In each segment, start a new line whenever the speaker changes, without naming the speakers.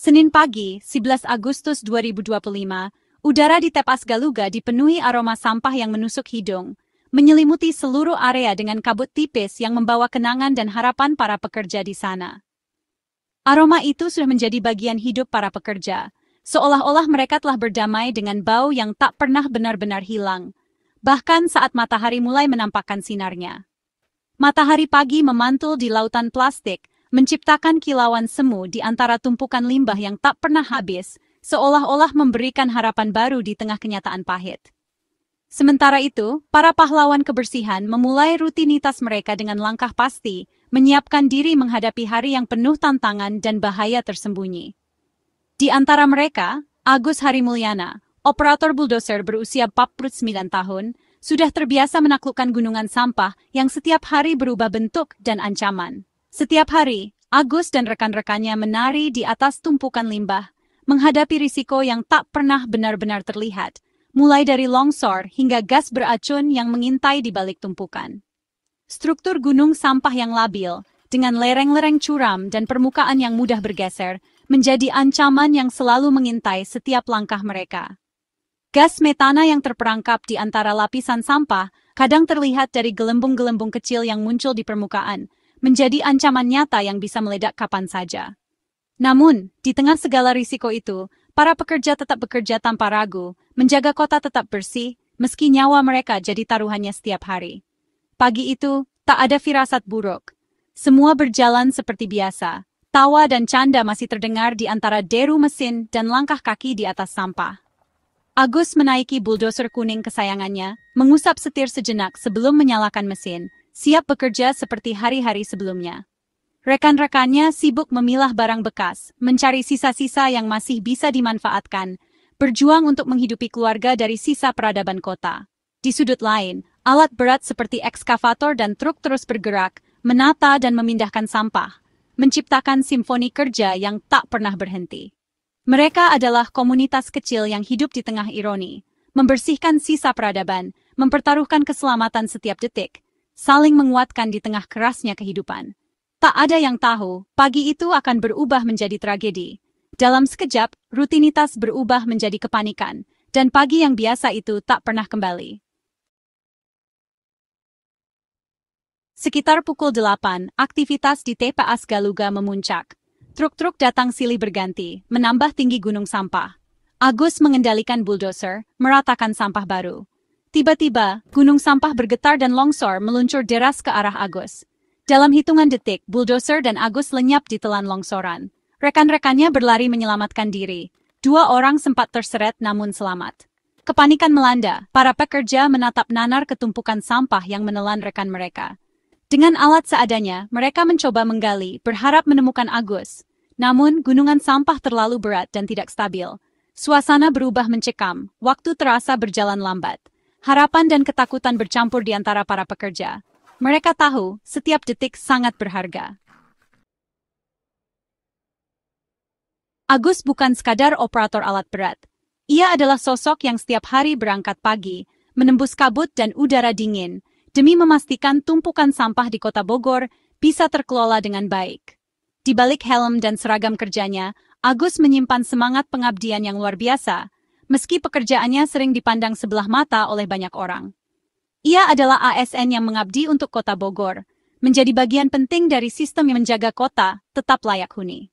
Senin pagi, 11 Agustus 2025, udara di Tepas Galuga dipenuhi aroma sampah yang menusuk hidung, menyelimuti seluruh area dengan kabut tipis yang membawa kenangan dan harapan para pekerja di sana. Aroma itu sudah menjadi bagian hidup para pekerja, seolah-olah mereka telah berdamai dengan bau yang tak pernah benar-benar hilang, bahkan saat matahari mulai menampakkan sinarnya. Matahari pagi memantul di lautan plastik, menciptakan kilauan semu di antara tumpukan limbah yang tak pernah habis, seolah-olah memberikan harapan baru di tengah kenyataan pahit. Sementara itu, para pahlawan kebersihan memulai rutinitas mereka dengan langkah pasti, menyiapkan diri menghadapi hari yang penuh tantangan dan bahaya tersembunyi. Di antara mereka, Agus Harimulyana, operator bulldozer berusia 49 tahun, sudah terbiasa menaklukkan gunungan sampah yang setiap hari berubah bentuk dan ancaman. Setiap hari, Agus dan rekan-rekannya menari di atas tumpukan limbah, menghadapi risiko yang tak pernah benar-benar terlihat, mulai dari longsor hingga gas beracun yang mengintai di balik tumpukan. Struktur gunung sampah yang labil, dengan lereng-lereng curam dan permukaan yang mudah bergeser, menjadi ancaman yang selalu mengintai setiap langkah mereka. Gas metana yang terperangkap di antara lapisan sampah kadang terlihat dari gelembung-gelembung kecil yang muncul di permukaan, menjadi ancaman nyata yang bisa meledak kapan saja. Namun, di tengah segala risiko itu, para pekerja tetap bekerja tanpa ragu, menjaga kota tetap bersih, meski nyawa mereka jadi taruhannya setiap hari. Pagi itu, tak ada firasat buruk. Semua berjalan seperti biasa. Tawa dan canda masih terdengar di antara deru mesin dan langkah kaki di atas sampah. Agus menaiki bulldozer kuning kesayangannya, mengusap setir sejenak sebelum menyalakan mesin, siap bekerja seperti hari-hari sebelumnya. Rekan-rekannya sibuk memilah barang bekas, mencari sisa-sisa yang masih bisa dimanfaatkan, berjuang untuk menghidupi keluarga dari sisa peradaban kota. Di sudut lain, alat berat seperti ekskavator dan truk terus bergerak, menata dan memindahkan sampah, menciptakan simfoni kerja yang tak pernah berhenti. Mereka adalah komunitas kecil yang hidup di tengah ironi, membersihkan sisa peradaban, mempertaruhkan keselamatan setiap detik, saling menguatkan di tengah kerasnya kehidupan. Tak ada yang tahu, pagi itu akan berubah menjadi tragedi. Dalam sekejap, rutinitas berubah menjadi kepanikan, dan pagi yang biasa itu tak pernah kembali. Sekitar pukul 8, aktivitas di Tepas Galuga memuncak. Truk-truk datang silih berganti, menambah tinggi gunung sampah. Agus mengendalikan bulldozer, meratakan sampah baru. Tiba-tiba, gunung sampah bergetar dan longsor meluncur deras ke arah Agus. Dalam hitungan detik, bulldozer dan Agus lenyap di telan longsoran. Rekan-rekannya berlari menyelamatkan diri. 2 orang sempat terseret namun selamat. Kepanikan melanda, para pekerja menatap nanar ke tumpukan sampah yang menelan rekan mereka. Dengan alat seadanya, mereka mencoba menggali, berharap menemukan Agus. Namun, gunungan sampah terlalu berat dan tidak stabil. Suasana berubah mencekam, waktu terasa berjalan lambat. Harapan dan ketakutan bercampur di antara para pekerja. Mereka tahu, setiap detik sangat berharga. Agus bukan sekadar operator alat berat. Ia adalah sosok yang setiap hari berangkat pagi, menembus kabut dan udara dingin, demi memastikan tumpukan sampah di kota Bogor bisa terkelola dengan baik. Di balik helm dan seragam kerjanya, Agus menyimpan semangat pengabdian yang luar biasa, meski pekerjaannya sering dipandang sebelah mata oleh banyak orang. Ia adalah ASN yang mengabdi untuk kota Bogor, menjadi bagian penting dari sistem yang menjaga kota tetap layak huni.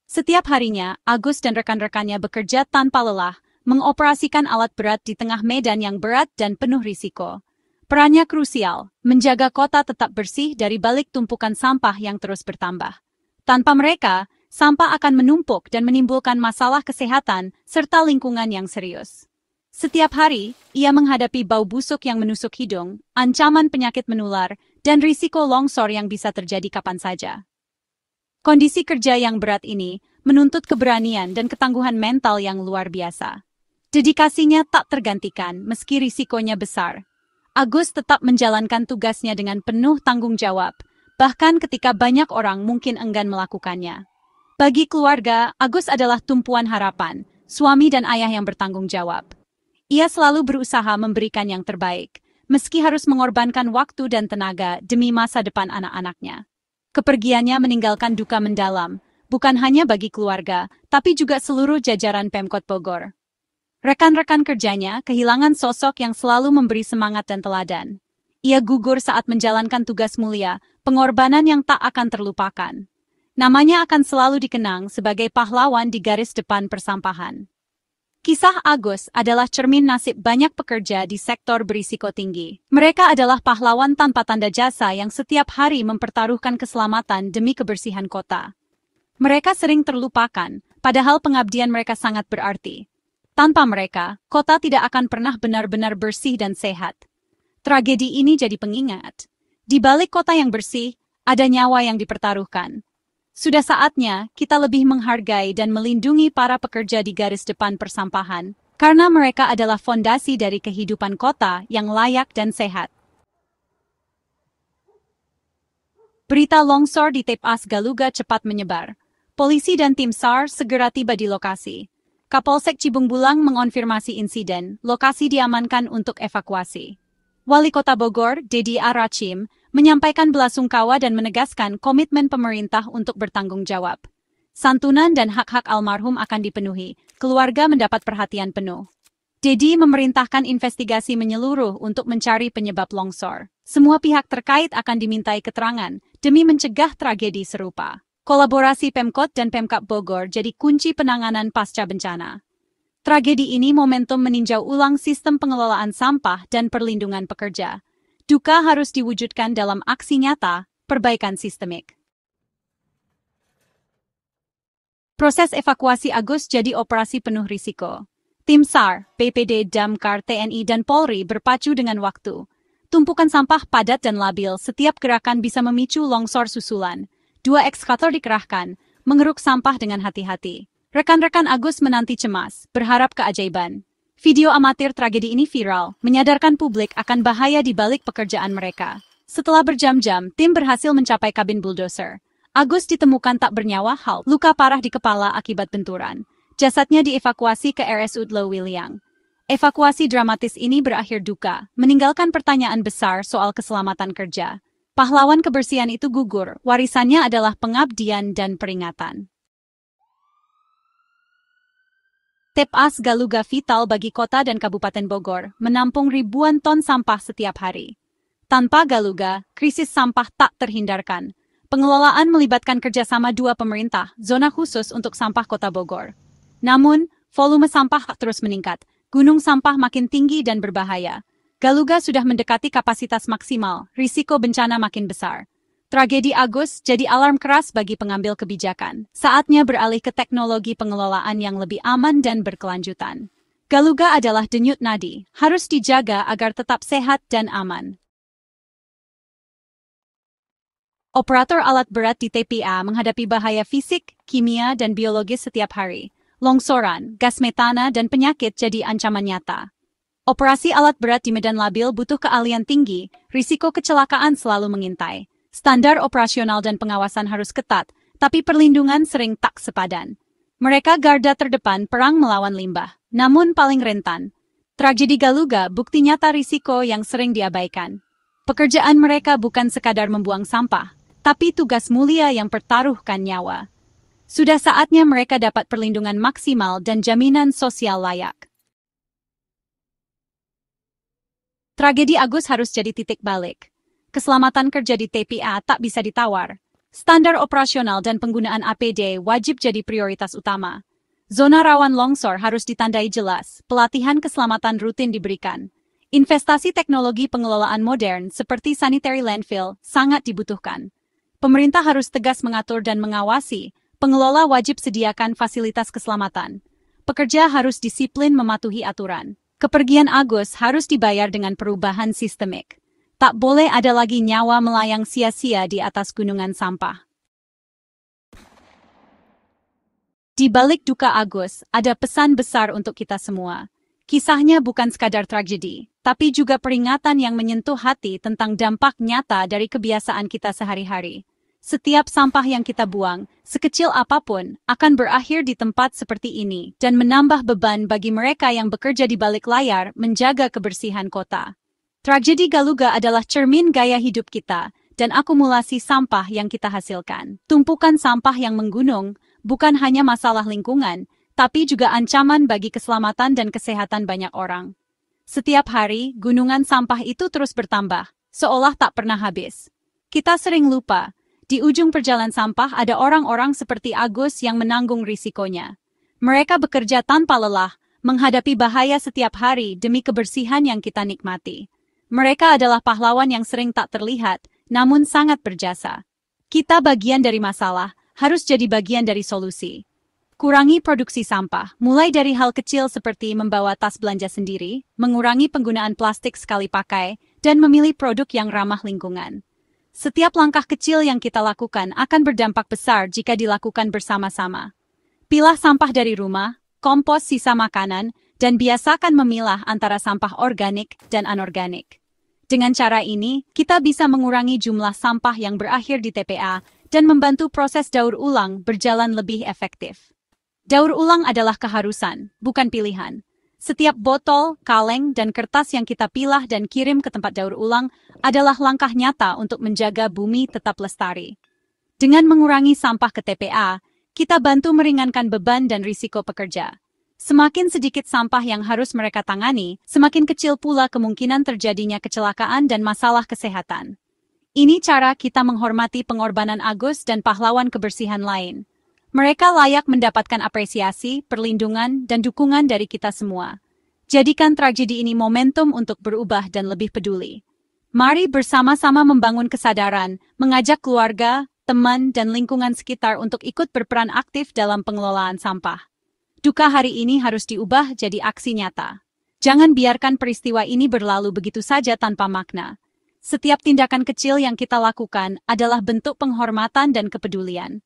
Setiap harinya, Agus dan rekan-rekannya bekerja tanpa lelah, mengoperasikan alat berat di tengah medan yang berat dan penuh risiko. Perannya krusial, menjaga kota tetap bersih dari balik tumpukan sampah yang terus bertambah. Tanpa mereka, sampah akan menumpuk dan menimbulkan masalah kesehatan serta lingkungan yang serius. Setiap hari, ia menghadapi bau busuk yang menusuk hidung, ancaman penyakit menular, dan risiko longsor yang bisa terjadi kapan saja. Kondisi kerja yang berat ini menuntut keberanian dan ketangguhan mental yang luar biasa. Dedikasinya tak tergantikan meski risikonya besar. Agus tetap menjalankan tugasnya dengan penuh tanggung jawab, bahkan ketika banyak orang mungkin enggan melakukannya. Bagi keluarga, Agus adalah tumpuan harapan, suami dan ayah yang bertanggung jawab. Ia selalu berusaha memberikan yang terbaik, meski harus mengorbankan waktu dan tenaga demi masa depan anak-anaknya. Kepergiannya meninggalkan duka mendalam, bukan hanya bagi keluarga, tapi juga seluruh jajaran Pemkot Bogor. Rekan-rekan kerjanya kehilangan sosok yang selalu memberi semangat dan teladan. Ia gugur saat menjalankan tugas mulia, pengorbanan yang tak akan terlupakan. Namanya akan selalu dikenang sebagai pahlawan di garis depan persampahan. Kisah Agus adalah cermin nasib banyak pekerja di sektor berisiko tinggi. Mereka adalah pahlawan tanpa tanda jasa yang setiap hari mempertaruhkan keselamatan demi kebersihan kota. Mereka sering terlupakan, padahal pengabdian mereka sangat berarti. Tanpa mereka, kota tidak akan pernah benar-benar bersih dan sehat. Tragedi ini jadi pengingat. Di balik kota yang bersih, ada nyawa yang dipertaruhkan. Sudah saatnya kita lebih menghargai dan melindungi para pekerja di garis depan persampahan, karena mereka adalah fondasi dari kehidupan kota yang layak dan sehat. Berita longsor di Tepas Galuga cepat menyebar. Polisi dan tim SAR segera tiba di lokasi. Kapolsek Cibung Bulang mengonfirmasi insiden, lokasi diamankan untuk evakuasi. Wali Kota Bogor, Dedi Arachim, menyampaikan belasungkawa dan menegaskan komitmen pemerintah untuk bertanggung jawab. Santunan dan hak-hak almarhum akan dipenuhi, keluarga mendapat perhatian penuh. Dedi memerintahkan investigasi menyeluruh untuk mencari penyebab longsor. Semua pihak terkait akan dimintai keterangan demi mencegah tragedi serupa. Kolaborasi Pemkot dan Pemkab Bogor jadi kunci penanganan pasca bencana. Tragedi ini momentum meninjau ulang sistem pengelolaan sampah dan perlindungan pekerja. Duka harus diwujudkan dalam aksi nyata, perbaikan sistemik. Proses evakuasi Agus jadi operasi penuh risiko. Tim SAR, BPD, Damkar, TNI, dan Polri berpacu dengan waktu. Tumpukan sampah padat dan labil, setiap gerakan bisa memicu longsor susulan. 2 ekskavator dikerahkan, mengeruk sampah dengan hati-hati. Rekan-rekan Agus menanti cemas, berharap keajaiban. Video amatir tragedi ini viral, menyadarkan publik akan bahaya di balik pekerjaan mereka. Setelah berjam-jam, tim berhasil mencapai kabin bulldozer. Agus ditemukan tak bernyawa, luka parah di kepala akibat benturan. Jasadnya dievakuasi ke RSUD Lewiliang. Evakuasi dramatis ini berakhir duka, meninggalkan pertanyaan besar soal keselamatan kerja. Pahlawan kebersihan itu gugur, warisannya adalah pengabdian dan peringatan. Tepas Galuga vital bagi kota dan Kabupaten Bogor, menampung ribuan ton sampah setiap hari. Tanpa Galuga, krisis sampah tak terhindarkan. Pengelolaan melibatkan kerjasama 2 pemerintah, zona khusus untuk sampah kota Bogor. Namun, volume sampah terus meningkat, gunung sampah makin tinggi dan berbahaya. Galuga sudah mendekati kapasitas maksimal, risiko bencana makin besar. Tragedi Agus jadi alarm keras bagi pengambil kebijakan. Saatnya beralih ke teknologi pengelolaan yang lebih aman dan berkelanjutan. Galuga adalah denyut nadi, harus dijaga agar tetap sehat dan aman. Operator alat berat di TPA menghadapi bahaya fisik, kimia, dan biologis setiap hari. Longsoran, gas metana, dan penyakit jadi ancaman nyata. Operasi alat berat di medan labil butuh keahlian tinggi, risiko kecelakaan selalu mengintai. Standar operasional dan pengawasan harus ketat, tapi perlindungan sering tak sepadan. Mereka garda terdepan perang melawan limbah, namun paling rentan. Tragedi Galuga bukti nyata risiko yang sering diabaikan. Pekerjaan mereka bukan sekadar membuang sampah, tapi tugas mulia yang pertaruhkan nyawa. Sudah saatnya mereka dapat perlindungan maksimal dan jaminan sosial layak. Tragedi Agus harus jadi titik balik. Keselamatan kerja di TPA tak bisa ditawar. Standar operasional dan penggunaan APD wajib jadi prioritas utama. Zona rawan longsor harus ditandai jelas, pelatihan keselamatan rutin diberikan. Investasi teknologi pengelolaan modern seperti sanitary landfill sangat dibutuhkan. Pemerintah harus tegas mengatur dan mengawasi, pengelola wajib sediakan fasilitas keselamatan. Pekerja harus disiplin mematuhi aturan. Kepergian Agus harus dibayar dengan perubahan sistemik. Tak boleh ada lagi nyawa melayang sia-sia di atas gunungan sampah. Di balik duka Agus, ada pesan besar untuk kita semua. Kisahnya bukan sekadar tragedi, tapi juga peringatan yang menyentuh hati tentang dampak nyata dari kebiasaan kita sehari-hari. Setiap sampah yang kita buang, sekecil apapun, akan berakhir di tempat seperti ini dan menambah beban bagi mereka yang bekerja di balik layar menjaga kebersihan kota. Tragedi Galuga adalah cermin gaya hidup kita, dan akumulasi sampah yang kita hasilkan. Tumpukan sampah yang menggunung bukan hanya masalah lingkungan, tapi juga ancaman bagi keselamatan dan kesehatan banyak orang. Setiap hari, gunungan sampah itu terus bertambah, seolah tak pernah habis. Kita sering lupa, di ujung perjalanan sampah ada orang-orang seperti Agus yang menanggung risikonya. Mereka bekerja tanpa lelah, menghadapi bahaya setiap hari demi kebersihan yang kita nikmati. Mereka adalah pahlawan yang sering tak terlihat, namun sangat berjasa. Kita bagian dari masalah, harus jadi bagian dari solusi. Kurangi produksi sampah, mulai dari hal kecil seperti membawa tas belanja sendiri, mengurangi penggunaan plastik sekali pakai, dan memilih produk yang ramah lingkungan. Setiap langkah kecil yang kita lakukan akan berdampak besar jika dilakukan bersama-sama. Pilah sampah dari rumah, kompos sisa makanan, dan biasakan memilah antara sampah organik dan anorganik. Dengan cara ini, kita bisa mengurangi jumlah sampah yang berakhir di TPA dan membantu proses daur ulang berjalan lebih efektif. Daur ulang adalah keharusan, bukan pilihan. Setiap botol, kaleng, dan kertas yang kita pilah dan kirim ke tempat daur ulang adalah langkah nyata untuk menjaga bumi tetap lestari. Dengan mengurangi sampah ke TPA, kita bantu meringankan beban dan risiko pekerja. Semakin sedikit sampah yang harus mereka tangani, semakin kecil pula kemungkinan terjadinya kecelakaan dan masalah kesehatan. Ini cara kita menghormati pengorbanan Agus dan pahlawan kebersihan lain. Mereka layak mendapatkan apresiasi, perlindungan, dan dukungan dari kita semua. Jadikan tragedi ini momentum untuk berubah dan lebih peduli. Mari bersama-sama membangun kesadaran, mengajak keluarga, teman, dan lingkungan sekitar untuk ikut berperan aktif dalam pengelolaan sampah. Duka hari ini harus diubah jadi aksi nyata. Jangan biarkan peristiwa ini berlalu begitu saja tanpa makna. Setiap tindakan kecil yang kita lakukan adalah bentuk penghormatan dan kepedulian.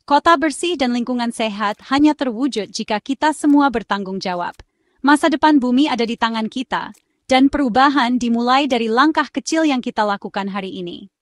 Kota bersih dan lingkungan sehat hanya terwujud jika kita semua bertanggung jawab. Masa depan bumi ada di tangan kita, dan perubahan dimulai dari langkah kecil yang kita lakukan hari ini.